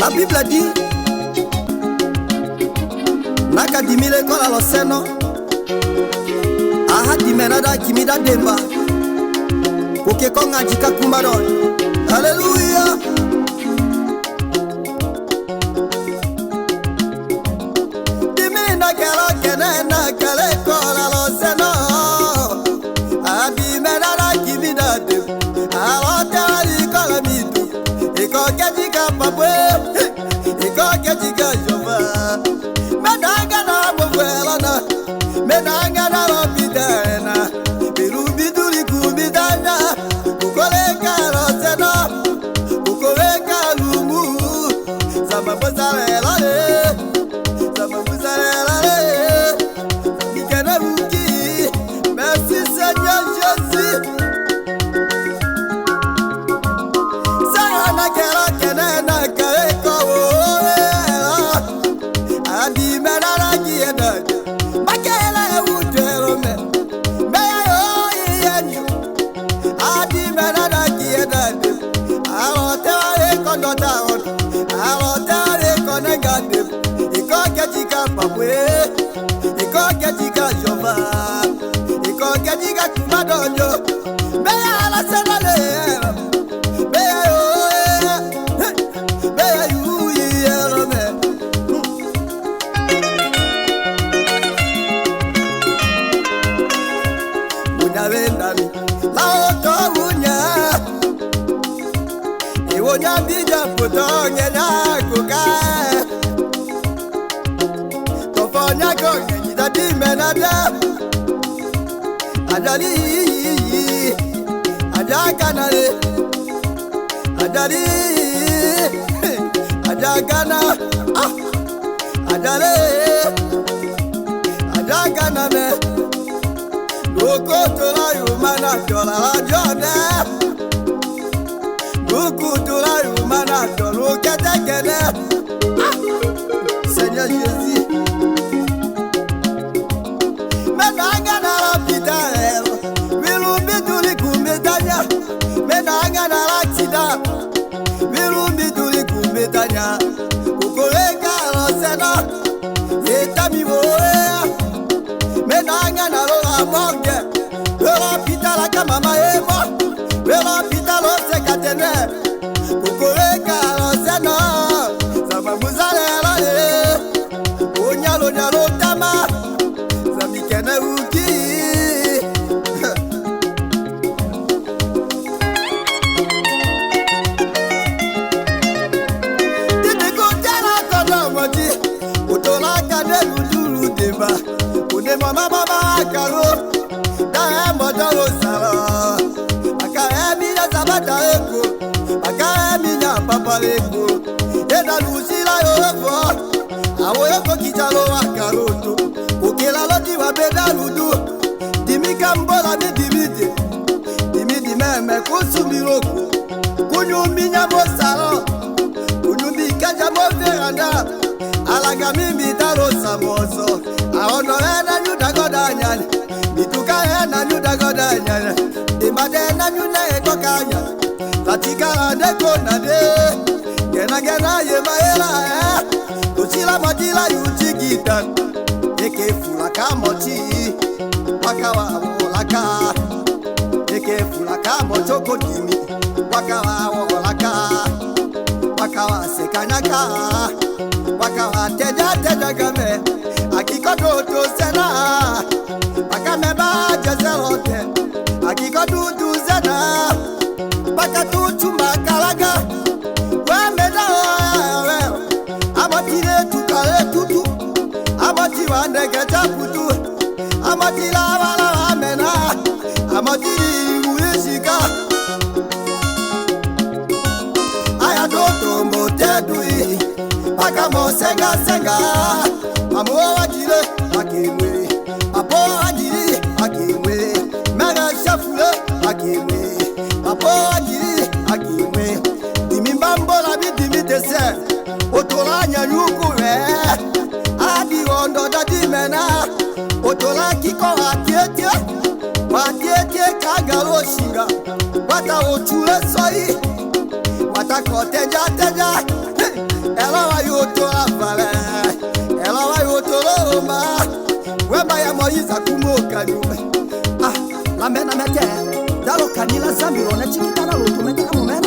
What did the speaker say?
La Bible dit naka dimile kola lo seno aha dimenada kimida demba oke ko ngandji ka kumadionjo. Alléluia. Dimina kala kenena kale kola lo seno aha dimenada kimida demba aha tali kola mitu iko kejika papwe iko kejika jova menanga na mvelana menanga na lopidana birubi duli kumidana ukoleka rosena ukoleka lumu sama bozarela mikana buki. Merci Seigneur Jésus. Sana kera kenena kareko adi menara kieda makela utero me meyo yenyu adi menara kieda alotare kondota alotare konengade iko kejika papwe iko kejika jova iko kejika kumadionjo meya la senale meyo yero me. Vendami la oto unya iwonya bija putonye na kuka tofonya ko nyida dimenada adali ajakanale adali ajakana adale ajakana me Buku tulayu mana dola jone Buku tulayu mana dolu ketekene Seigneur Jésus Menanga na l'hôpital Wilumbi tuli kumedanya Menanga na l'accident Wilumbi tuli kumedanya Kukoleka rosena Yetami moea Menanga na lola morgue l'hôpital aka mama emo l'hôpital osekatene kukoleka losena sama muzalela onyalo nyalo tama zamikene uki titikutela kodomoti utolaka neludulu demba une mama karo da modalo sala akaemi na sabata eko akaemi na papa eko eda lusila yovo awoyoko kitalo akaroto okela loti wa beda ludu dimika mbola ni dimidi dimidi meme kusumiroko kunyuminya mosalo kunyumika jamo veranda alaga mimi taro samoso aonora nyuda godanya mituka na nyuda godanya imadena nyuna ekokanya katika ndeko nade gena yemaela kuchila madila yujigita ekefula kamoti wakawa olaka ekefula kamochoko dimi wakawa olaka wakawa sekanyaka wakawa teja game akikodo to sena akameba jezerote akikodo tu sena bakatu chumba kalaga wemeda amatile tukale tutu amati wandege chaputu amati la amena amati uishika aya toto mbotedui Akamo senga Amo wajile akimwe Apo wajili akimwe Mega shafule akimwe Apo wajili akimwe Dimimba mbola bidimi dese Otola nyanyuku Adi wondo dadimena Otola kiko Watiete kagalo shinga Wata otule soi Wata koteja Elowa yoto avale, elowa yoto loma. Weba ya Moiza kumoka nyume. La mena mete, dalo kanila zambi, ona chikitana loto mete na momena.